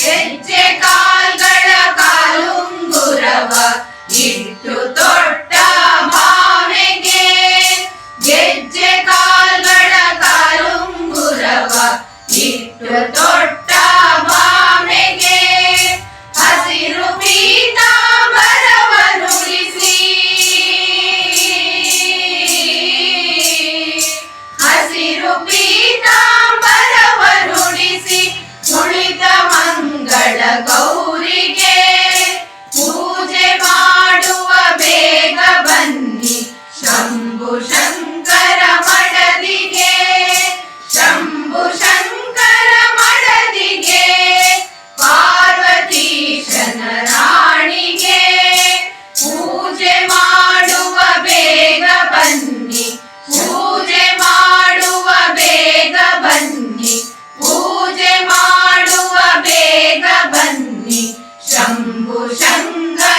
ಹೆಜ್ಜೆ ಕಾಲ್ಗಳ ಕಾಲುಂಗುರವ ಇಟ್ಟು ತೊಟ್ಟ ಭಾವೆಗೆ ಗೆಜ್ಜೆ ಕಾಲ್ಗಳ ಕಾಲುಂಗುರವ ಇಟ್ಟು ತೊಟ್ಟ ಭಾವೆಗೆ ಹಸಿರು ಪೀತಾಂಬರವ ನುಡಿಸಿ ಹಸಿರು ಪೀತಾಂಬರವ ನುಡಿಸಿ ಕುಳಿತ ಮಂಗಳ ಗೌರಿಗೆ ಪೂಜೆ ಮಾಡುವ ಬೇಗ ಬನ್ನಿ ಶಂಭು ಶಂಕರ ಮಡದಿಗೆ ಶಂಭು ಶಂಕರ ಮಡದಿಗೆ ಪಾರ್ವತೀಶನ ರಾಣಿಗೆ ಪೂಜೆ ಮಾಡುವ ಬೇಗ ಬನ್ನಿ ಪೂಜೆ ಮಾಡುವ ಬೇಗ ಬನ್ನಿ ಪೂಜೆ ಮಾಡುವ ಬೇಗ ಬನ್ನಿ ಶಂಭು ಶಂಕರ